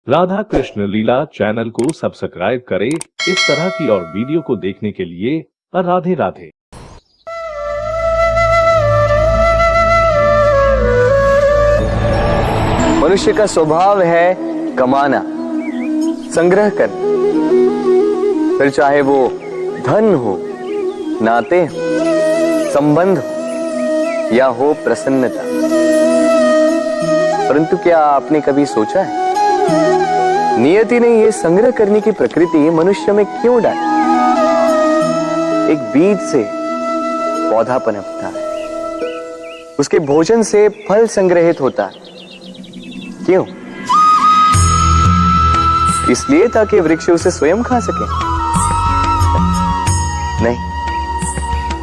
राधा कृष्ण लीला channel को subscribe करें इस तरह की और वीडियो को देखने के लिए। राधे राधे। मनुष्य का स्वभाव है कमाना, संग्रह करना, फिर चाहे वो धन हो, नाते हो, संबंध हो या हो प्रसन्नता। परंतु क्या आपने कभी सोचा है नियति ने यह संग्रह करने की प्रकृति मनुष्य में क्यों डाली? एक बीज से पौधा पनपता है, उसके भोजन से फल संग्रहित होता है। क्यों? इसलिए ताकि वृक्ष उसे स्वयं खा सके? नहीं,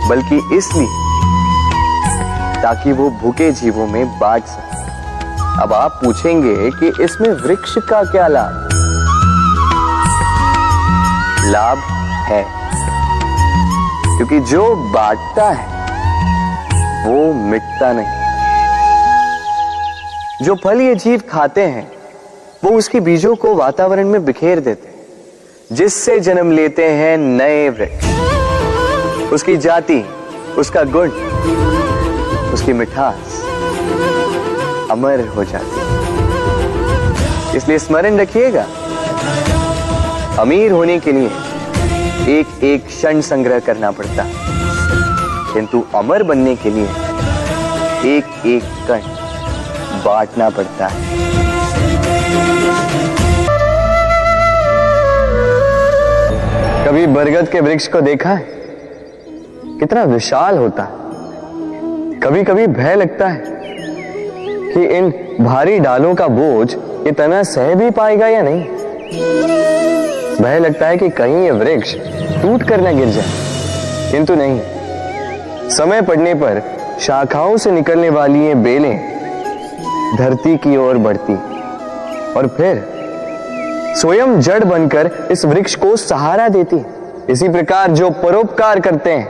बल्कि इसलिए ताकि वो भूखे जीवों में बांट सके। अब आप पूछेंगे कि इसमें वृक्ष का क्या लाभ? लाभ है, क्योंकि जो बांटता है वो मिटता नहीं। जो फल ये जीव खाते हैं वो उसके बीजों को वातावरण में बिखेर देते हैं, जिससे जन्म लेते हैं नए वृक्ष। उसकी जाति, उसका गुण, उसकी मिठास अमर हो जाती है। इसलिए स्मरण रखिएगा, अमीर होने के लिए एक एक क्षण संग्रह करना पड़ता है, किंतु अमर बनने के लिए एक एक कण बांटना पड़ता है। कभी बरगद के वृक्ष को देखा है? कितना विशाल होता है। कभी कभी भय लगता है कि इन भारी डालों का बोझ ये तना सह भी पाएगा या नहीं। भय लगता है कि कहीं ये वृक्ष टूट कर न गिर जाए, किंतु नहीं। समय पड़ने पर शाखाओं से निकलने वाली ये बेलें धरती की ओर बढ़ती और फिर स्वयं जड़ बनकर इस वृक्ष को सहारा देती। इसी प्रकार जो परोपकार करते हैं,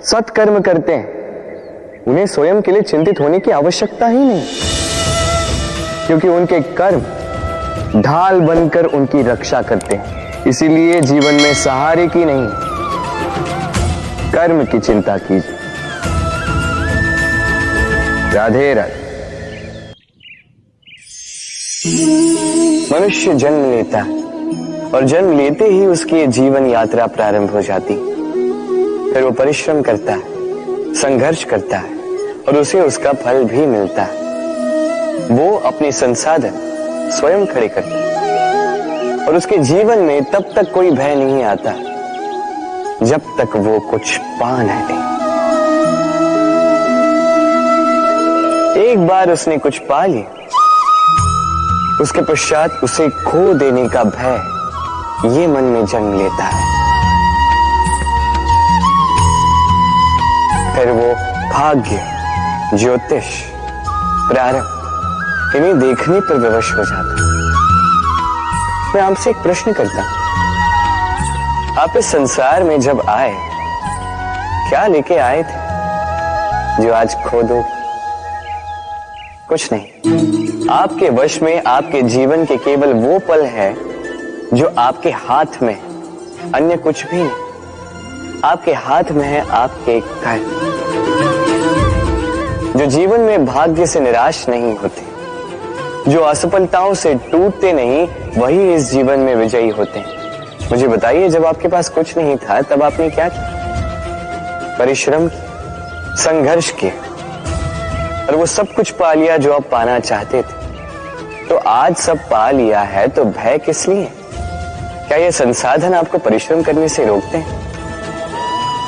सत्कर्म करते हैं, उन्हें स्वयं के लिए चिंतित होने की आवश्यकता ही नहीं, क्योंकि उनके कर्म ढाल बनकर उनकी रक्षा करते हैं। इसीलिए जीवन में सहारे की नहीं, कर्म की चिंता कीजिए। राधे राधे। मनुष्य जन्म लेता है और जन्म लेते ही उसकी जीवन यात्रा प्रारंभ हो जाती। फिर वो परिश्रम करता है, संघर्ष करता है और उसे उसका फल भी मिलता है। वो अपने संसाधन स्वयं खड़े करता है और उसके जीवन में तब तक कोई भय नहीं आता जब तक वो कुछ पा न ले। एक बार उसने कुछ पा लिया, उसके पश्चात उसे खो देने का भय ये मन में जन्म लेता है। फिर वो भाग्य, ज्योतिष, प्रारब्ध इन्हें देखने पर विवश हो जाता। मैं आपसे एक प्रश्न करता हूं, आप इस संसार में जब आए क्या लेके आए थे जो आज खो दो? कुछ नहीं। आपके वश में आपके जीवन के केवल वो पल है जो आपके हाथ में, अन्य कुछ भी नहीं। आपके हाथ में है आपके कर्म, जो जीवन में भाग्य से निराश नहीं होते, जो असफलताओं से टूटते नहीं, वही इस जीवन में विजयी होते हैं। मुझे बताइए, जब आपके पास कुछ नहीं था तब आपने क्या किया? परिश्रम किया, संघर्ष किया और वो सब कुछ पा लिया जो आप पाना चाहते थे। तो आज सब पा लिया है तो भय किस लिए? क्या ये संसाधन आपको परिश्रम करने से रोकते हैं?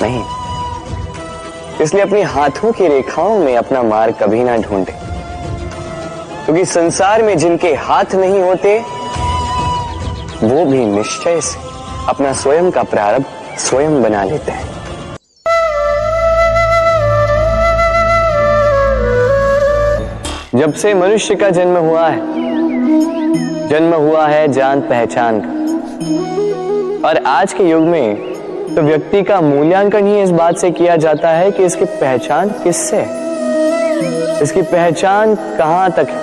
नहीं। इसलिए अपने हाथों की रेखाओं में अपना मार्ग कभी ना ढूंढे, क्योंकि संसार में जिनके हाथ नहीं होते वो भी निश्चय से अपना स्वयं का प्रारब्ध स्वयं बना लेते हैं। जब से मनुष्य का जन्म हुआ है जान पहचान का। और आज के युग में तो व्यक्ति का मूल्यांकन ही इस बात से किया जाता है कि इसकी पहचान किससे है, इसकी पहचान कहां तक है।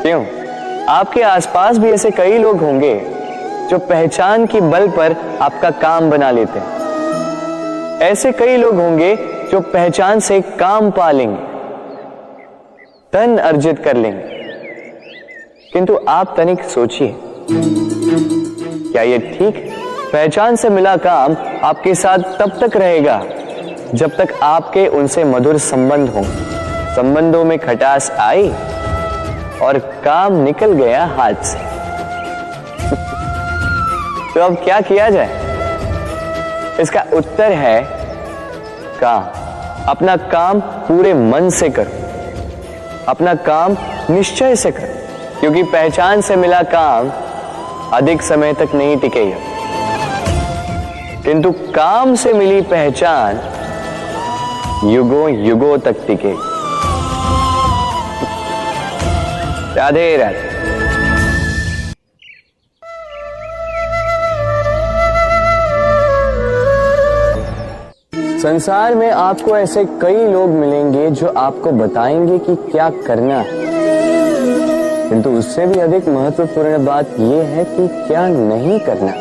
क्यों? आपके आसपास भी ऐसे कई लोग होंगे जो पहचान की बल पर आपका काम बना लेते हैं। ऐसे कई लोग होंगे जो पहचान से काम पा लेंगे, धन अर्जित कर लेंगे। किंतु आप तनिक सोचिए, क्या ये ठीक है? पहचान से मिला काम आपके साथ तब तक रहेगा जब तक आपके उनसे मधुर संबंध हों। संबंधों में खटास आई और काम निकल गया हाथ से। तो अब क्या किया जाए? इसका उत्तर है काम। अपना काम पूरे मन से करो, अपना काम निश्चय से करो, क्योंकि पहचान से मिला काम अधिक समय तक नहीं टिकेगा, किंतु काम से मिली पहचान युगों युगों तक टिकेगी। राधे राधे। संसार में आपको ऐसे कई लोग मिलेंगे जो आपको बताएंगे कि क्या करना है, किंतु उससे भी अधिक महत्वपूर्ण बात यह है कि क्या नहीं करना।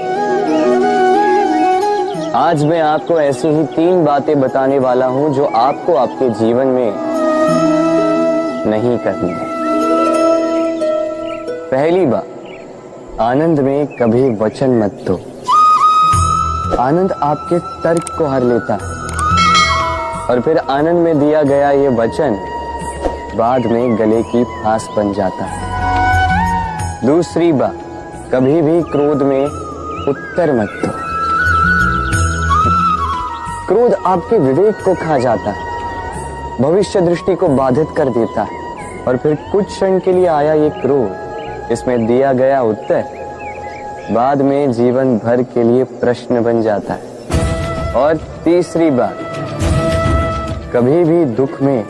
आज मैं आपको ऐसी ही 3 बातें बताने वाला हूं जो आपको आपके जीवन में नहीं करनी है। पहली बात, आनंद में कभी वचन मत दो। आनंद आपके तर्क को हर लेता है और फिर आनंद में दिया गया ये वचन बाद में गले की फांस बन जाता है। दूसरी बात, कभी भी क्रोध में उत्तर मत दो। क्रोध आपके विवेक को खा जाता है, भविष्य दृष्टि को बाधित कर देता है और फिर कुछ क्षण के लिए आया ये क्रोध, इसमें दिया गया उत्तर बाद में जीवन भर के लिए प्रश्न बन जाता है। और तीसरी बात, कभी भी दुख में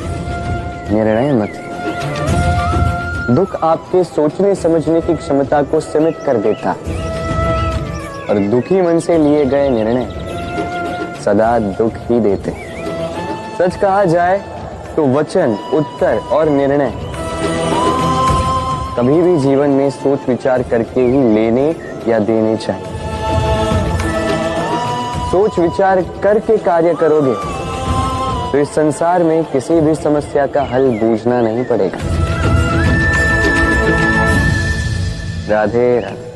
निर्णय मत लो। दुख आपके सोचने समझने की क्षमता को सीमित कर देता है और दुखी मन से लिए गए निर्णय सदा दुख ही देते हैं। सच कहा जाए तो वचन, उत्तर और निर्णय कभी भी जीवन में सोच विचार करके ही लेने या देने चाहिए। सोच विचार करके कार्य करोगे तो इस संसार में किसी भी समस्या का हल बूझना नहीं पड़ेगा। राधे राधे।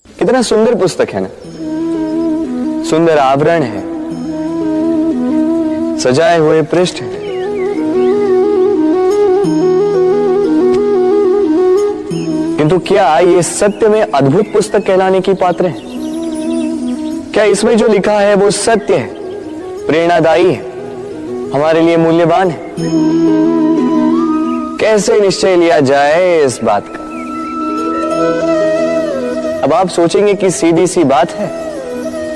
कितना सुंदर पुस्तक है ना, सुंदर आवरण है, सजाए हुए पृष्ठ हैं। किंतु क्या ये सत्य में अद्भुत पुस्तक कहलाने की पात्र है? क्या इसमें जो लिखा है वो सत्य है, प्रेरणादायी है, हमारे लिए मूल्यवान है? कैसे निश्चय लिया जाए इस बात का? अब आप सोचेंगे कि सीधी सी बात है,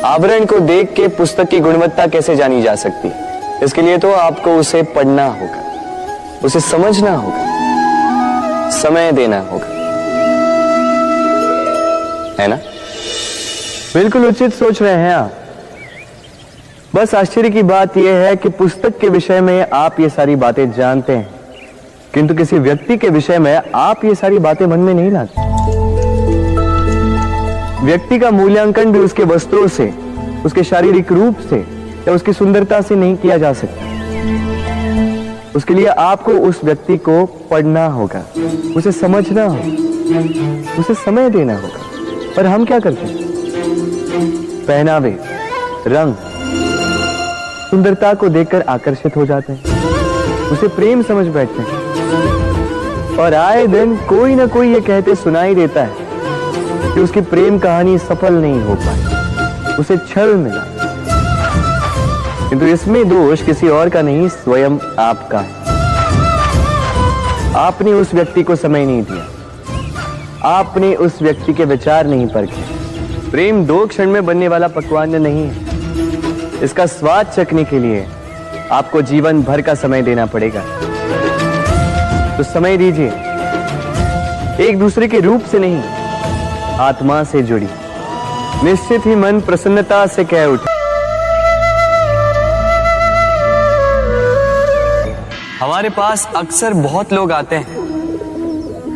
आवरण को देख के पुस्तक की गुणवत्ता कैसे जानी जा सकती है? इसके लिए तो आपको उसे पढ़ना होगा, उसे समझना होगा, समय देना होगा, है ना? बिल्कुल उचित सोच रहे हैं आप। बस आश्चर्य की बात यह है कि पुस्तक के विषय में आप ये सारी बातें जानते हैं, किंतु किसी व्यक्ति के विषय में आप ये सारी बातें मन में नहीं लाते। व्यक्ति का मूल्यांकन भी उसके वस्त्रों से, उसके शारीरिक रूप से या उसकी सुंदरता से नहीं किया जा सकता। उसके लिए आपको उस व्यक्ति को पढ़ना होगा, उसे समझना होगा, उसे समय देना होगा। पर हम क्या करते हैं? पहनावे, रंग, सुंदरता को देखकर आकर्षित हो जाते हैं, उसे प्रेम समझ बैठते हैं और आए दिन कोई ना कोई ये कहते सुनाई देता है कि उसकी प्रेम कहानी सफल नहीं हो पाई, उसे छल मिला। किंतु इसमें दोष किसी और का नहीं, स्वयं आपका है। आपने उस व्यक्ति को समय नहीं दिया, आपने उस व्यक्ति के विचार नहीं परखे। प्रेम 2 क्षण में बनने वाला पकवान नहीं है, इसका स्वाद चखने के लिए आपको जीवन भर का समय देना पड़ेगा। तो समय दीजिए, एक दूसरे के रूप से नहीं, आत्मा से जुड़ी। निश्चित ही मन प्रसन्नता से कह उठे। हमारे पास अक्सर बहुत लोग आते हैं,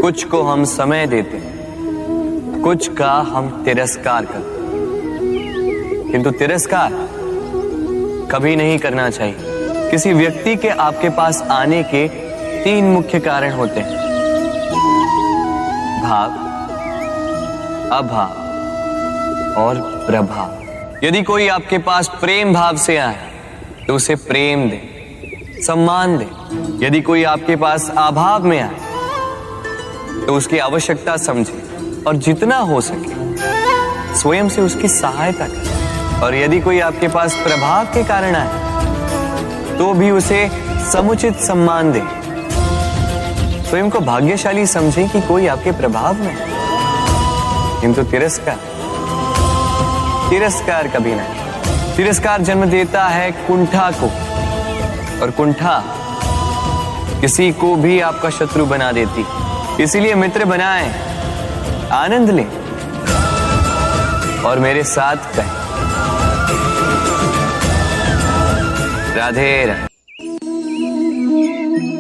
कुछ को हम समय देते हैं, कुछ का हम तिरस्कार करते हैं। किंतु तिरस्कार कभी नहीं करना चाहिए। किसी व्यक्ति के आपके पास आने के 3 मुख्य कारण होते हैं: भाव, अभाव और प्रभाव। यदि कोई आपके पास प्रेम भाव से आए तो उसे प्रेम दे, सम्मान दे। यदि कोई आपके पास अभाव में आए तो उसकी आवश्यकता समझे और जितना हो सके स्वयं से उसकी सहायता करें। और यदि कोई आपके पास प्रभाव के कारण आए तो भी उसे समुचित सम्मान दे। स्वयं को भाग्यशाली समझे कि कोई आपके प्रभाव में है। किंतु तिरस्कार कभी नहीं। तिरस्कार जन्म देता है कुंठा को, और कुंठा किसी को भी आपका शत्रु बना देती। इसीलिए मित्र बनाएं, आनंद लें और मेरे साथ कहें राधे राधे।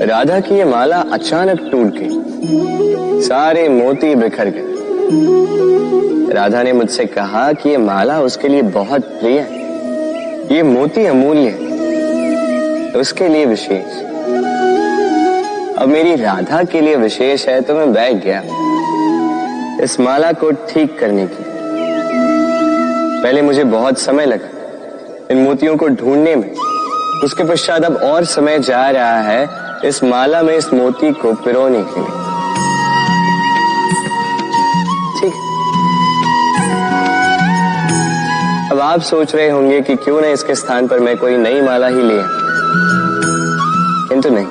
राधा की ये माला अचानक टूट गई, सारे मोती बिखर गए। राधा ने मुझसे कहा कि ये माला उसके लिए बहुत प्रिय है, ये मोती अमूल्य है, उसके लिए विशेष। अब मेरी राधा के लिए विशेष है तो मैं बैठ गया इस माला को ठीक करने की। पहले मुझे बहुत समय लगा इन मोतियों को ढूंढने में, उसके पश्चात अब और समय जा रहा है इस माला में इस मोती को पिरोने के लिए। ठीक। अब आप सोच रहे होंगे कि क्यों ना इसके स्थान पर मैं कोई नई माला ही ले, किंतु नहीं।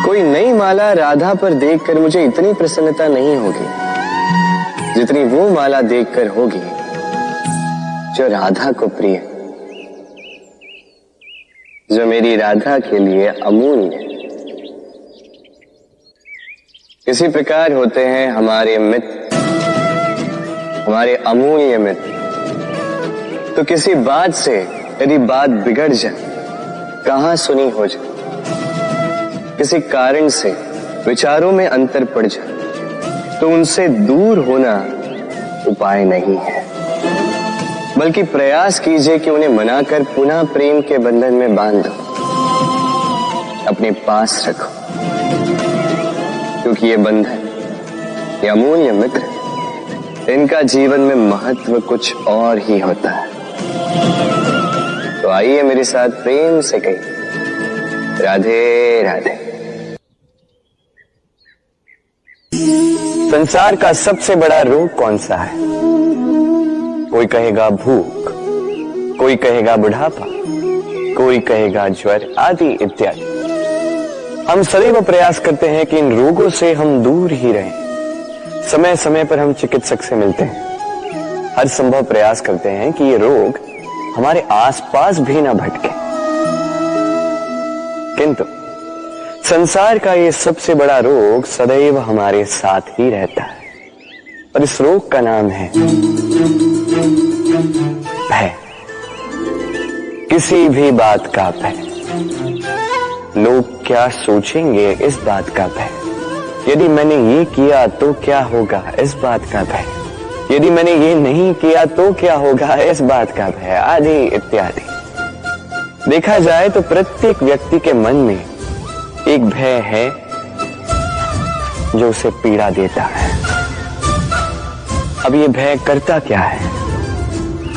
कोई नई माला राधा पर देखकर मुझे इतनी प्रसन्नता नहीं होगी जितनी वो माला देखकर होगी जो राधा को प्रिय, जो मेरी राधा के लिए अमूल्य। इसी प्रकार होते हैं हमारे मित्र, हमारे अमूल्य मित्र। तो किसी बात से यदि बात बिगड़ जाए, कहां सुनी हो जाए, किसी कारण से विचारों में अंतर पड़ जाए, तो उनसे दूर होना उपाय नहीं है, बल्कि प्रयास कीजिए कि उन्हें मनाकर पुनः प्रेम के बंधन में बांध दो, अपने पास रखो। क्योंकि ये बंधन, ये अमूल्य मित्र, इनका जीवन में महत्व कुछ और ही होता है। तो आइए मेरे साथ प्रेम से कहिए राधे राधे। संसार का सबसे बड़ा रोग कौन सा है? कोई कहेगा भूख, कोई कहेगा बुढ़ापा, कोई कहेगा ज्वर आदि इत्यादि। हम सदैव प्रयास करते हैं कि इन रोगों से हम दूर ही रहें। समय समय पर हम चिकित्सक से मिलते हैं, हर संभव प्रयास करते हैं कि ये रोग हमारे आसपास भी ना भटके। किंतु संसार का ये सबसे बड़ा रोग सदैव हमारे साथ ही रहता है, और इस रोग का नाम है भय। किसी भी बात का भय। लोग क्या सोचेंगे इस बात का भय। यदि मैंने ये किया तो क्या होगा इस बात का भय। यदि मैंने ये नहीं किया तो क्या होगा इस बात का भय, आदि इत्यादि। देखा जाए तो प्रत्येक व्यक्ति के मन में एक भय है जो उसे पीड़ा देता है। अब ये भय करता क्या है?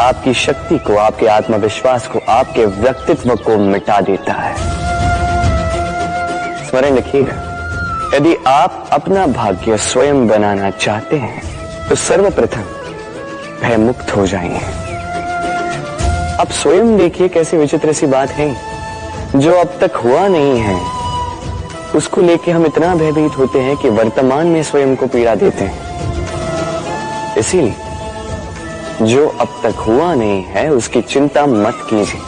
आपकी शक्ति को, आपके आत्मविश्वास को, आपके व्यक्तित्व को मिटा देता है। स्मरण रखिएगा, यदि आप अपना भाग्य स्वयं बनाना चाहते हैं तो सर्वप्रथम भय मुक्त हो जाइए। अब स्वयं देखिए कैसी विचित्र सी बात है, जो अब तक हुआ नहीं है उसको लेके हम इतना भयभीत होते हैं कि वर्तमान में स्वयं को पीड़ा देते हैं। इसीलिए जो अब तक हुआ नहीं है उसकी चिंता मत कीजिए।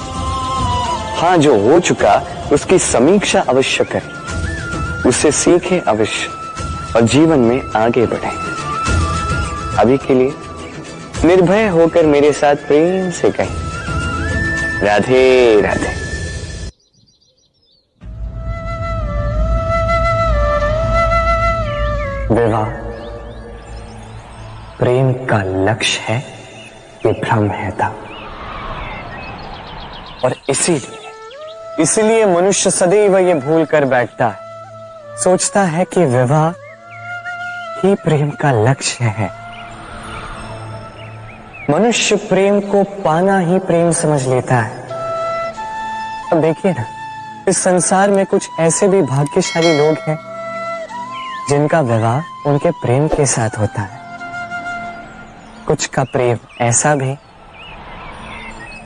हाँ, जो हो चुका उसकी समीक्षा अवश्य करें, उससे सीखें अवश्य, और जीवन में आगे बढ़े। अभी के लिए निर्भय होकर मेरे साथ प्रेम से कहें, राधे राधे। विवाह प्रेम का लक्ष्य है, ये भ्रम है था। और इसीलिए मनुष्य सदैव ये भूल कर बैठता है, सोचता है कि विवाह ही प्रेम का लक्ष्य है। मनुष्य प्रेम को पाना ही प्रेम समझ लेता है। अब देखिए ना, इस संसार में कुछ ऐसे भी भाग्यशाली लोग हैं जिनका विवाह उनके प्रेम के साथ होता है। कुछ का प्रेम ऐसा भी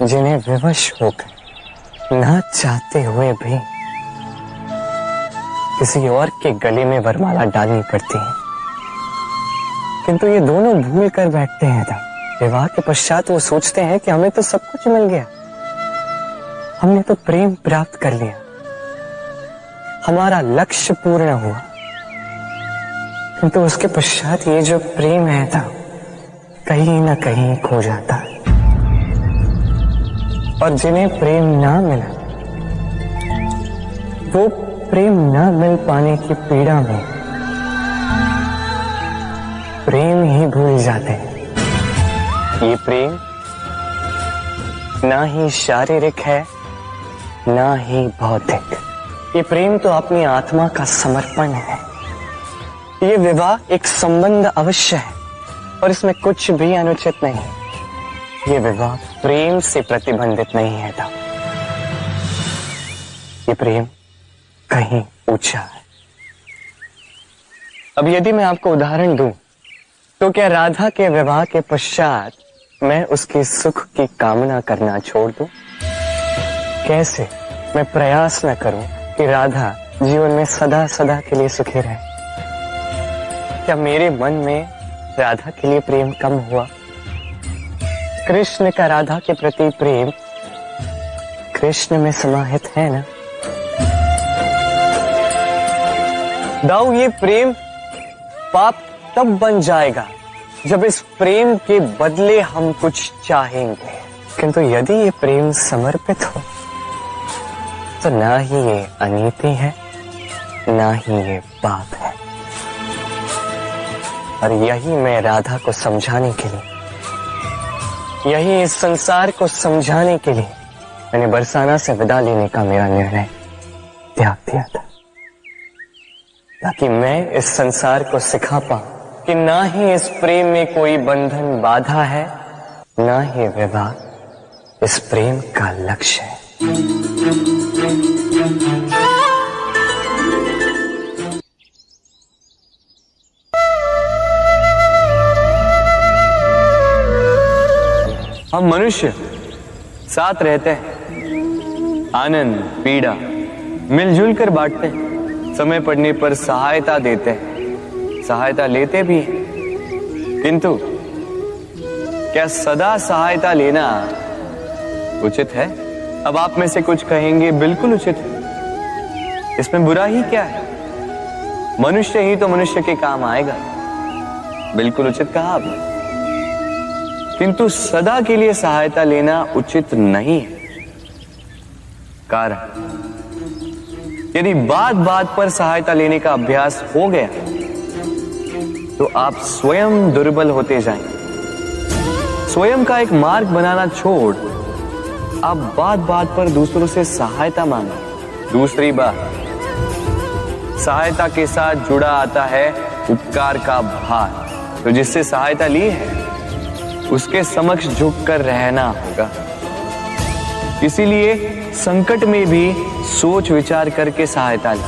जिन्हें विवश होकर ना चाहते हुए भी किसी और के गले में वरमाला डालनी पड़ती है। किंतु ये दोनों भूल कर बैठते हैं तब विवाह के पश्चात वो सोचते हैं कि हमें तो सब कुछ मिल गया, हमने तो प्रेम प्राप्त कर लिया, हमारा लक्ष्य पूर्ण हुआ। किंतु उसके पश्चात ये जो प्रेम है था कहीं ना कहीं खो जाता है। और जिन्हें प्रेम ना मिला वो प्रेम ना मिल पाने की पीड़ा में प्रेम ही भूल जाते हैं। ये प्रेम ना ही शारीरिक है ना ही भौतिक, ये प्रेम तो अपनी आत्मा का समर्पण है। ये विवाह एक संबंध अवश्य है और इसमें कुछ भी अनुचित नहीं है। ये विवाह प्रेम से प्रतिबंधित नहीं है था। ये प्रेम कहीं ऊंचा है। अब यदि मैं आपको उदाहरण दूं तो क्या राधा के विवाह के पश्चात मैं उसके सुख की कामना करना छोड़ दूं? कैसे मैं प्रयास न करूं कि राधा जीवन में सदा सदा के लिए सुखी रहे? क्या मेरे मन में राधा के लिए प्रेम कम हुआ? कृष्ण का राधा के प्रति प्रेम कृष्ण में समाहित है ना? दाऊ, ये प्रेम पाप तब बन जाएगा जब इस प्रेम के बदले हम कुछ चाहेंगे। किंतु यदि ये प्रेम समर्पित हो तो ना ही ये अनीति है ना ही ये पाप है। और यही मैं राधा को समझाने के लिए, यही इस संसार को समझाने के लिए मैंने बरसाना से विदा लेने का मेरा निर्णय त्याग दिया था, ताकि मैं इस संसार को सिखा पाऊं कि ना ही इस प्रेम में कोई बंधन बाधा है, ना ही विवाह इस प्रेम का लक्ष्य है। हम मनुष्य साथ रहते हैं, आनंद पीड़ा मिलजुल कर बांटते हैं, समय पड़ने पर सहायता देते हैं, सहायता लेते भी हैं। किंतु क्या सदा सहायता लेना उचित है? अब आप में से कुछ कहेंगे बिल्कुल उचित है, इसमें बुरा ही क्या है? मनुष्य ही तो मनुष्य के काम आएगा। बिल्कुल उचित कहा आपने। किंतु सदा के लिए सहायता लेना उचित नहीं है। कारण, यदि बात बात पर सहायता लेने का अभ्यास हो गया तो आप स्वयं दुर्बल होते जाएंगे। स्वयं का एक मार्ग बनाना छोड़ आप बात बात पर दूसरों से सहायता मांगे। दूसरी बात, सहायता के साथ जुड़ा आता है उपकार का भार। तो जिससे सहायता ली है उसके समक्ष झुककर रहना होगा। इसीलिए संकट में भी सोच विचार करके सहायता लें,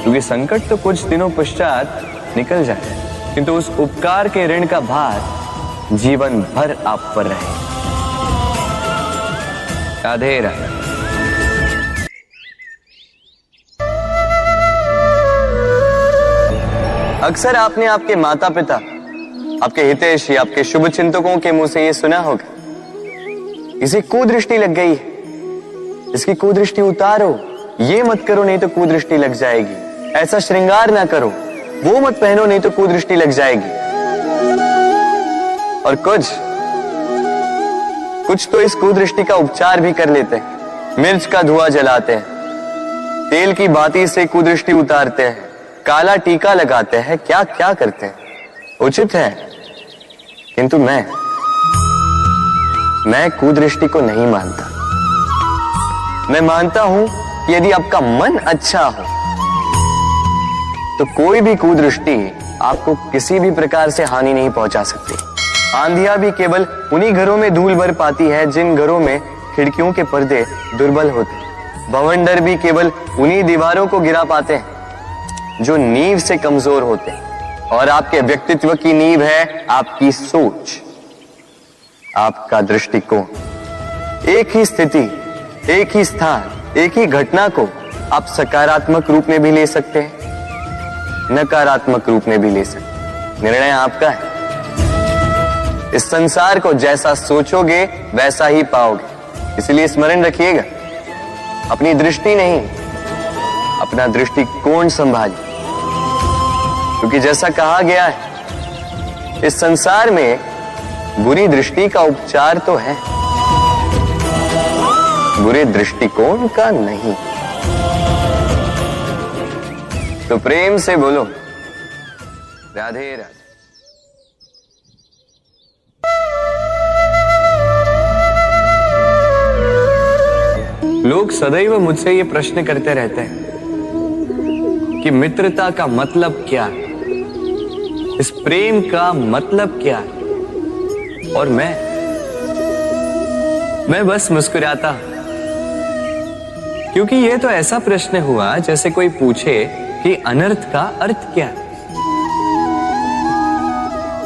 क्योंकि संकट तो कुछ दिनों पश्चात निकल जाए, किंतु उस उपकार के ऋण का भार जीवन भर आप पर रहे। राधे राधे। अक्सर आपने आपके माता पिता, आपके हितैषी, आपके शुभ चिंतकों के मुंह से यह सुना होगा, इसे कुदृष्टि लग गई है, इसकी कुदृष्टि उतारो, ये मत करो नहीं तो कुदृष्टि लग जाएगी, ऐसा श्रृंगार ना करो, वो मत पहनो, नहीं तो कुदृष्टि लग जाएगी। और कुछ तो इस कुदृष्टि का उपचार भी कर लेते हैं। मिर्च का धुआं जलाते हैं, तेल की बाती से कुदृष्टि उतारते हैं, काला टीका लगाते हैं, क्या क्या करते हैं। उचित है, किंतु मैं कुदृष्टि को नहीं मानता। मैं मानता हूं कि यदि आपका मन अच्छा हो तो कोई भी कुदृष्टि आपको किसी भी प्रकार से हानि नहीं पहुंचा सकती। आंधियां भी केवल उन्हीं घरों में धूल भर पाती है जिन घरों में खिड़कियों के पर्दे दुर्बल होते हैं। बवंडर भी केवल उन्हीं दीवारों को गिरा पाते हैं जो नींव से कमजोर होते हैं। और आपके व्यक्तित्व की नींव है आपकी सोच, आपका दृष्टिकोण। एक ही स्थिति, एक ही स्थान, एक ही घटना को आप सकारात्मक रूप में भी ले सकते हैं, नकारात्मक रूप में भी ले सकते हैं। निर्णय आपका है। इस संसार को जैसा सोचोगे वैसा ही पाओगे। इसलिए स्मरण रखिएगा, अपनी दृष्टि नहीं, अपना दृष्टिकोण संभालिए। क्योंकि जैसा कहा गया है, इस संसार में बुरी दृष्टि का उपचार तो है, बुरे दृष्टिकोण का नहीं। तो प्रेम से बोलो, राधे राधे। लोग सदैव मुझसे ये प्रश्न करते रहते हैं कि मित्रता का मतलब क्या है, इस प्रेम का मतलब क्या है। और मैं बस मुस्कुराता हूं, क्योंकि यह तो ऐसा प्रश्न हुआ जैसे कोई पूछे कि अनर्थ का अर्थ क्या है।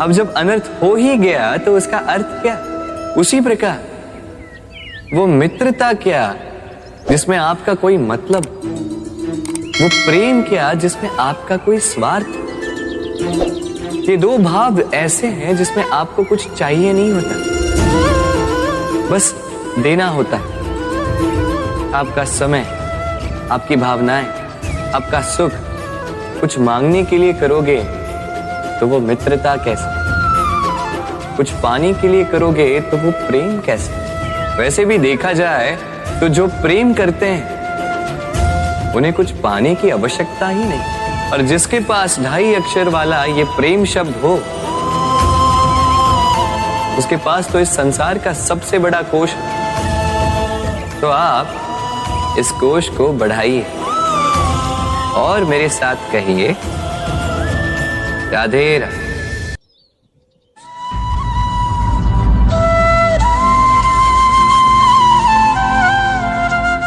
अब जब अनर्थ हो ही गया तो उसका अर्थ क्या? उसी प्रकार वो मित्रता क्या जिसमें आपका कोई मतलब, वो प्रेम क्या जिसमें आपका कोई स्वार्थ। ये दो भाव ऐसे हैं जिसमें आपको कुछ चाहिए नहीं होता, बस देना होता है। आपका समय, आपकी भावनाएं, आपका सुख कुछ मांगने के लिए करोगे तो वो मित्रता कैसे? कुछ पाने के लिए करोगे तो वो प्रेम कैसे? वैसे भी देखा जाए तो जो प्रेम करते हैं उन्हें कुछ पाने की आवश्यकता ही नहीं। और जिसके पास 2.5 अक्षर वाला ये प्रेम शब्द हो, उसके पास तो इस संसार का सबसे बड़ा कोश है। तो आप इस कोश को बढ़ाइए और मेरे साथ कहिए, राधे राधे।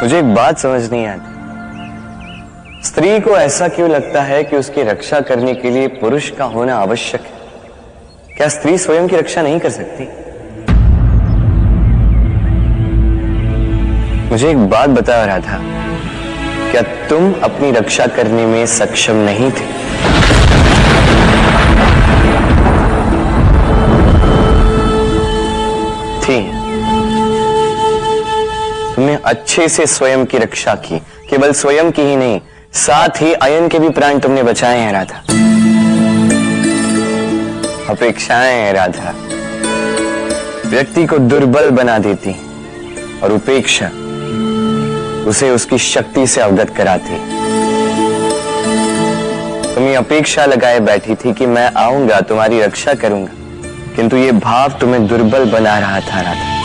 मुझे एक बात समझ नहीं आती, स्त्री को ऐसा क्यों लगता है कि उसकी रक्षा करने के लिए पुरुष का होना आवश्यक है? क्या स्त्री स्वयं की रक्षा नहीं कर सकती? मुझे एक बात बता रहा था, क्या तुम अपनी रक्षा करने में सक्षम नहीं थे? थी। तुमने अच्छे से स्वयं की रक्षा की, केवल स्वयं की ही नहीं, साथ ही अयन के भी प्राण तुमने बचाए हैं राधा। अपेक्षाएं हैं राधा, व्यक्ति को दुर्बल बना देती, और उपेक्षा उसे उसकी शक्ति से अवगत कराती। तुम ये अपेक्षा लगाए बैठी थी कि मैं आऊंगा, तुम्हारी रक्षा करूंगा, किंतु ये भाव तुम्हें दुर्बल बना रहा था राधा।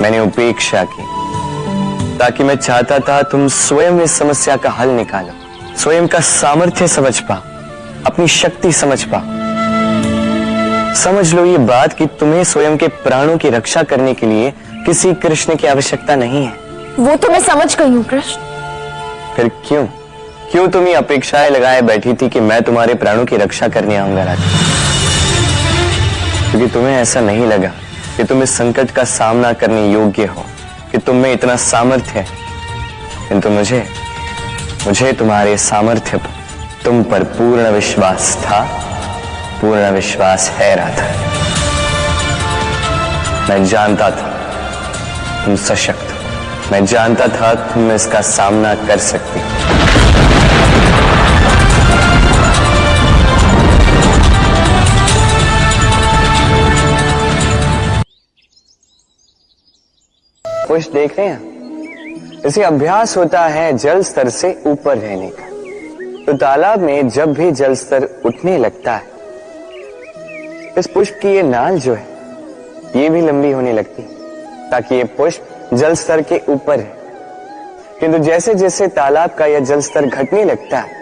मैंने उपेक्षा की ताकि मैं चाहता था तुम स्वयं इस समस्या का हल निकालो, स्वयं का सामर्थ्य समझ पाओ, अपनी शक्ति समझ पाओ। समझ लो ये बात कि तुम्हें स्वयं के प्राणों की रक्षा करने के लिए किसी कृष्ण की आवश्यकता नहीं है। वो तो मैं समझ गई हूँ कृष्ण। फिर क्यों तुम ये अपेक्षाएं लगाए बैठी थी कि मैं तुम्हारे प्राणों की रक्षा करने आऊंगा राधा? क्योंकि तुम्हें ऐसा नहीं लगा कि तुम इस संकट का सामना करने योग्य हो, कि तुम में इतना सामर्थ्य है। किंतु मुझे तुम्हारे सामर्थ्य पर, तुम पर पूर्ण विश्वास था, पूर्ण विश्वास है राधा। मैं जानता था तुम सशक्त हो, मैं जानता था तुम इसका सामना कर सकती हो। पुष्प देख रहे हैं, इसे अभ्यास होता है जल स्तर से ऊपर रहने का। तो तालाब में जब भी जल स्तर उठने लगता है, इस पुष्प की ये नाल जो है ये भी लंबी होने लगती है ताकि ये पुष्प जल स्तर के ऊपर है। किंतु जैसे जैसे तालाब का यह जल स्तर घटने लगता है,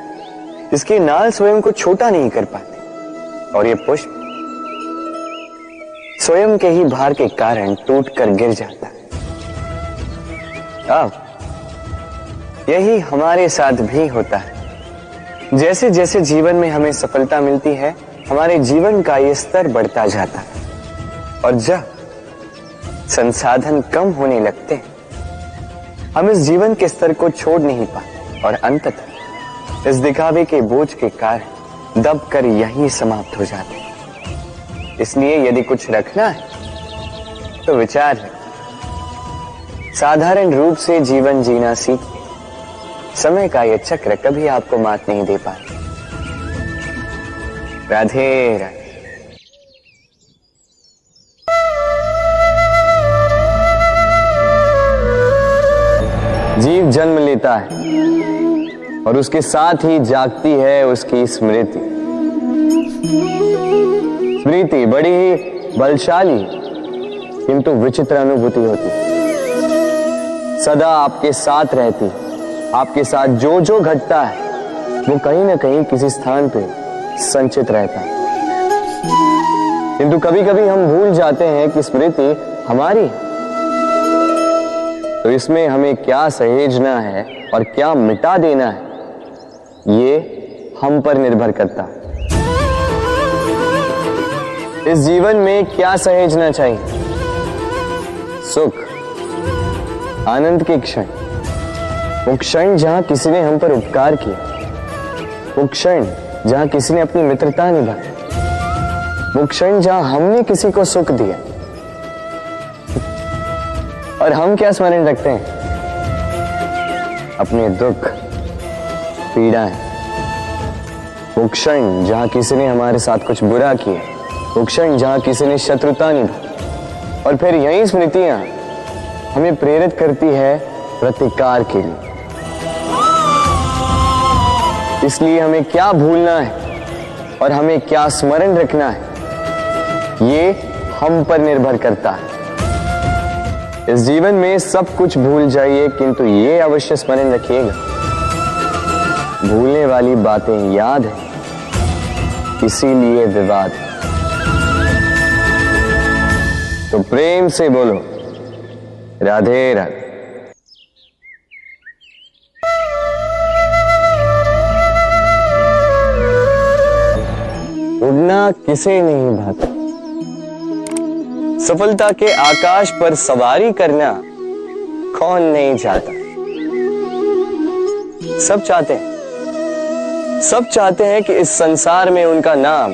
इसकी नाल स्वयं को छोटा नहीं कर पाती और ये पुष्प स्वयं के ही भार के कारण टूटकर गिर जाता है। अब यही हमारे साथ भी होता है। जैसे जैसे जीवन में हमें सफलता मिलती है, हमारे जीवन का ये स्तर बढ़ता जाता है और जब संसाधन कम होने लगते हैं, हम इस जीवन के स्तर को छोड़ नहीं पाते और अंततः इस दिखावे के बोझ के कारण दबकर यहीं समाप्त हो जाते हैं। इसलिए यदि कुछ रखना है तो विचार है, साधारण रूप से जीवन जीना सीखिए। समय का यह चक्र कभी आपको मात नहीं दे पाता। राधे राधे। जीव जन्म लेता है और उसके साथ ही जागती है उसकी स्मृति। स्मृति बड़ी ही बलशाली किंतु विचित्र अनुभूति होती है। सदा आपके साथ रहती, आपके साथ जो जो घटता है वो कहीं ना कहीं किसी स्थान पे संचित रहता है। किंतु कभी कभी हम भूल जाते हैं कि स्मृति हमारी है। तो इसमें हमें क्या सहेजना है और क्या मिटा देना है, ये हम पर निर्भर करता है। इस जीवन में क्या सहेजना चाहिए? सुख, आनंद के क्षण, वो क्षण जहां किसी ने हम पर उपकार किया, वो क्षण जहां किसी ने अपनी मित्रता निभाई, वो क्षण जहां हमने किसी को सुख दिया। और हम क्या स्मरण रखते हैं? अपने दुख, पीड़ाएं। वो क्षण जहां किसी ने हमारे साथ कुछ बुरा किया, वो क्षण जहां किसी ने शत्रुता निभाई। और फिर यही स्मृतियां हमें प्रेरित करती है प्रतिकार के लिए। इसलिए हमें क्या भूलना है और हमें क्या स्मरण रखना है, ये हम पर निर्भर करता है। इस जीवन में सब कुछ भूल जाइए, किंतु ये अवश्य स्मरण रखिएगा, भूलने वाली बातें याद है, इसीलिए विवाद है। तो प्रेम से बोलो राधे राधे। उड़ना किसे नहीं भाता, सफलता के आकाश पर सवारी करना कौन नहीं चाहता। सब चाहते हैं कि इस संसार में उनका नाम,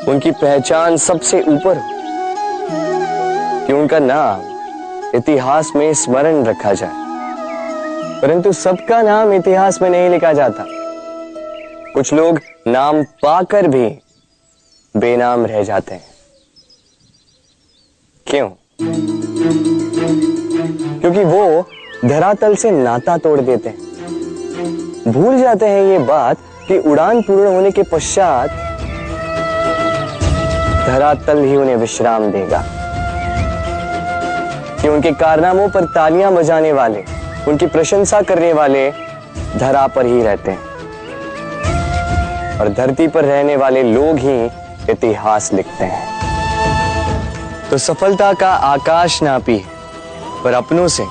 उनकी पहचान सबसे ऊपर हो, कि उनका नाम इतिहास में स्मरण रखा जाए। परंतु सबका नाम इतिहास में नहीं लिखा जाता। कुछ लोग नाम पाकर भी बेनाम रह जाते हैं। क्यों? क्योंकि वो धरातल से नाता तोड़ देते हैं। भूल जाते हैं ये बात कि उड़ान पूर्ण होने के पश्चात धरातल ही उन्हें विश्राम देगा, कि उनके कारनामों पर तालियां बजाने वाले, उनकी प्रशंसा करने वाले धरा पर ही रहते हैं और धरती पर रहने वाले लोग ही इतिहास लिखते हैं। तो सफलता का आकाश नापी, पर अपनों से,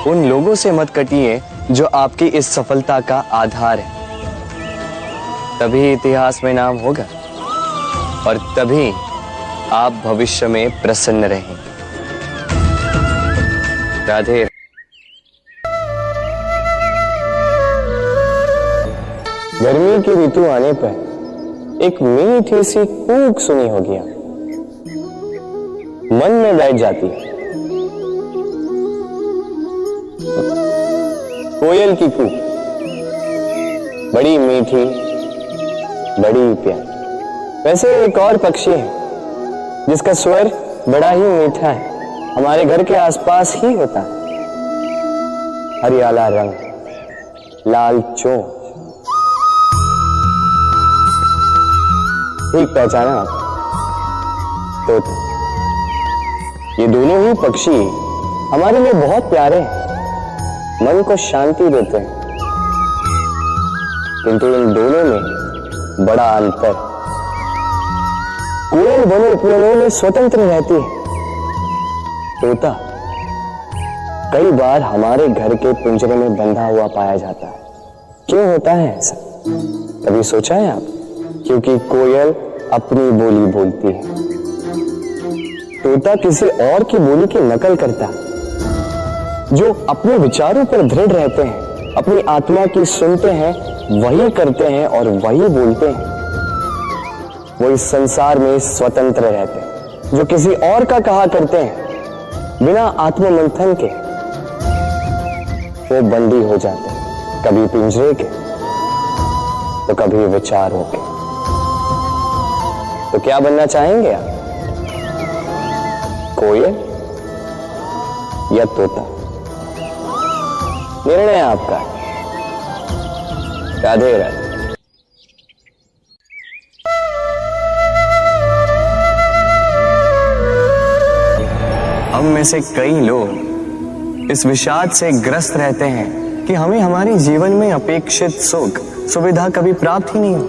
उन लोगों से मत कटिए जो आपकी इस सफलता का आधार है। तभी इतिहास में नाम होगा और तभी आप भविष्य में प्रसन्न रहेंगे। राधे। गर्मी की ऋतु आने पर एक मीठी सी कूक सुनी होगी, मन में बैठ जाती है। कोयल की कूक, बड़ी मीठी, बड़ी प्यारी। वैसे एक और पक्षी है जिसका स्वर बड़ा ही मीठा है, हमारे घर के आसपास ही होता है। हरियाला रंग, लाल चोंच, ठीक पहचाना आप, तोता। ये दोनों ही पक्षी हमारे लिए बहुत प्यारे हैं, मन को शांति देते हैं। किंतु इन दोनों में बड़ा अंतर। कोयल बने अपने में स्वतंत्र रहती है। तोता कई बार हमारे घर के पिंजरे में बंधा हुआ पाया जाता है। क्यों होता है ऐसा, कभी सोचा है आप? क्योंकि कोयल अपनी बोली बोलती है, तोता किसी और की बोली की नकल करता है। जो अपने विचारों पर दृढ़ रहते हैं, अपनी आत्मा की सुनते हैं, वही करते हैं और वही बोलते हैं। वो इस संसार में स्वतंत्र रहते हैं। जो किसी और का कहा करते हैं बिना आत्ममंथन के, वो बंदी हो जाते हैं, कभी पिंजरे के तो कभी विचारों के। तो क्या बनना चाहेंगे आप, कोयल या तोता? निर्णय आपका। राधे राधे। हम में से कई लोग इस विषाद से ग्रस्त रहते हैं कि हमें हमारे जीवन में अपेक्षित सुख सुविधा कभी प्राप्त ही नहीं हो,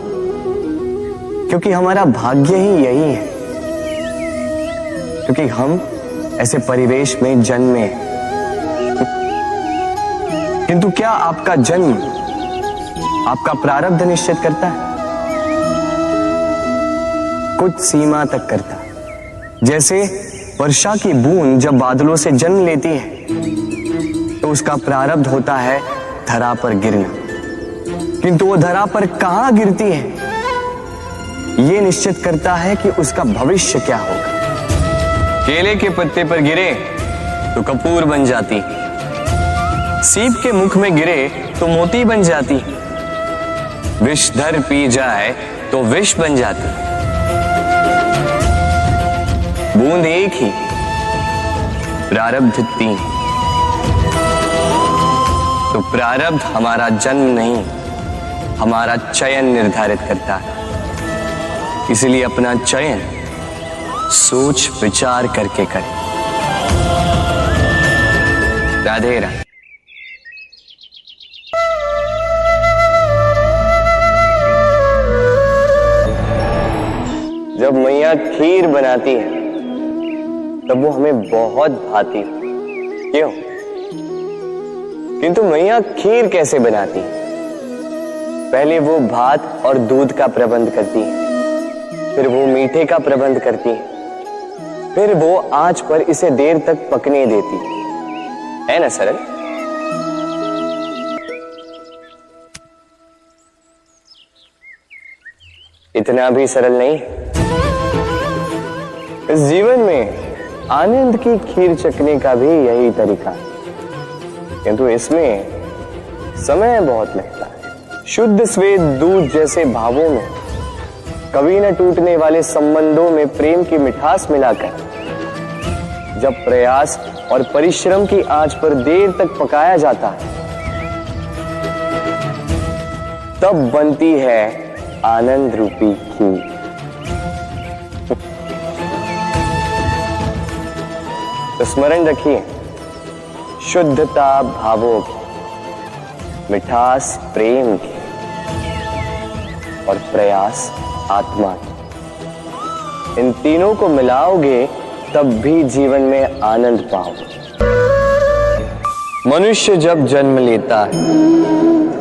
क्योंकि हमारा भाग्य ही यही है, क्योंकि हम ऐसे परिवेश में जन्मे। किंतु क्या आपका जन्म आपका प्रारब्ध निश्चित करता है? कुछ सीमा तक करता है। जैसे वर्षा की बूंद जब बादलों से जन्म लेती है तो उसका प्रारब्ध होता है धरा पर गिरना, किंतु वो धरा पर कहां गिरती है ये निश्चित करता है कि उसका भविष्य क्या होगा। केले के पत्ते पर गिरे तो कपूर बन जाती, सीप के मुख में गिरे तो मोती बन जाती, विषधर पी जाए तो विष बन जाती। बूंद एक ही, प्रारब्ध तीन। तो प्रारब्ध हमारा जन्म नहीं, हमारा चयन निर्धारित करता है। इसलिए अपना चयन सोच विचार करके करें। राधे राधे। जब मैया खीर बनाती है तब वो हमें बहुत भाती है। क्यों? किंतु मैया खीर कैसे बनाती है? पहले वो भात और दूध का प्रबंध करती है, फिर वो मीठे का प्रबंध करती है, फिर वो आंच पर इसे देर तक पकने देती है ना सरल? इतना भी सरल नहीं। इस जीवन में आनंद की खीर चखने का भी यही तरीका है, किंतु इसमें समय बहुत लगता है। शुद्ध श्वेत दूध जैसे भावों में, कभी न टूटने वाले संबंधों में प्रेम की मिठास मिलाकर जब प्रयास और परिश्रम की आंच पर देर तक पकाया जाता है, तब बनती है आनंद रूपी खीर। तो स्मरण रखिए, शुद्धता भावों की, मिठास प्रेम की और प्रयास आत्मा की, इन तीनों को मिलाओगे तब भी जीवन में आनंद पाओगे। मनुष्य जब जन्म लेता है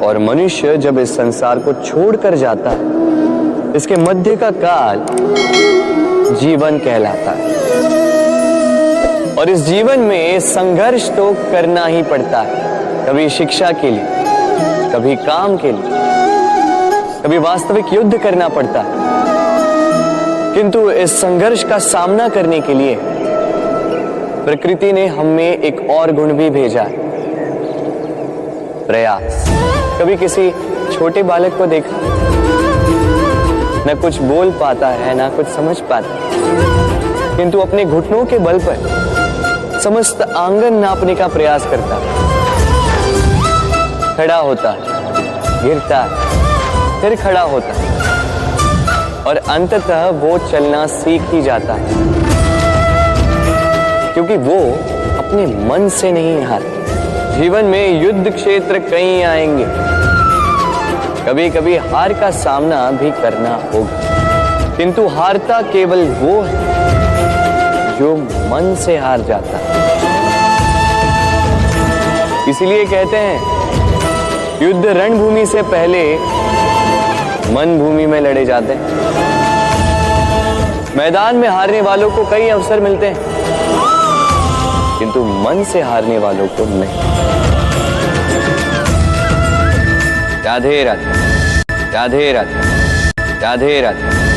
और मनुष्य जब इस संसार को छोड़कर जाता है, इसके मध्य का काल जीवन कहलाता है। और इस जीवन में संघर्ष तो करना ही पड़ता है, कभी शिक्षा के लिए, कभी काम के लिए, कभी वास्तविक युद्ध करना पड़ता है। किंतु इस संघर्ष का सामना करने के लिए प्रकृति ने हमें एक और गुण भी भेजा है, प्रयास। कभी किसी छोटे बालक को देखा, न कुछ बोल पाता है, ना कुछ समझ पाता है, किंतु अपने घुटनों के बल पर समस्त आंगन नापने का प्रयास करता है, खड़ा होता है, गिरता है, फिर खड़ा होता है और अंततः वो चलना सीख ही जाता है, क्योंकि वो अपने मन से नहीं हारता। जीवन में युद्ध क्षेत्र कई आएंगे, कभी कभी हार का सामना भी करना होगा, किंतु हारता केवल वो है जो मन से हार जाता है। इसीलिए कहते हैं युद्ध रणभूमि से पहले मन भूमि में लड़े जाते हैं। मैदान में हारने वालों को कई अवसर मिलते हैं, किंतु मन से हारने वालों को नहीं। राधे राधे, राधे राधे, राधे राधे।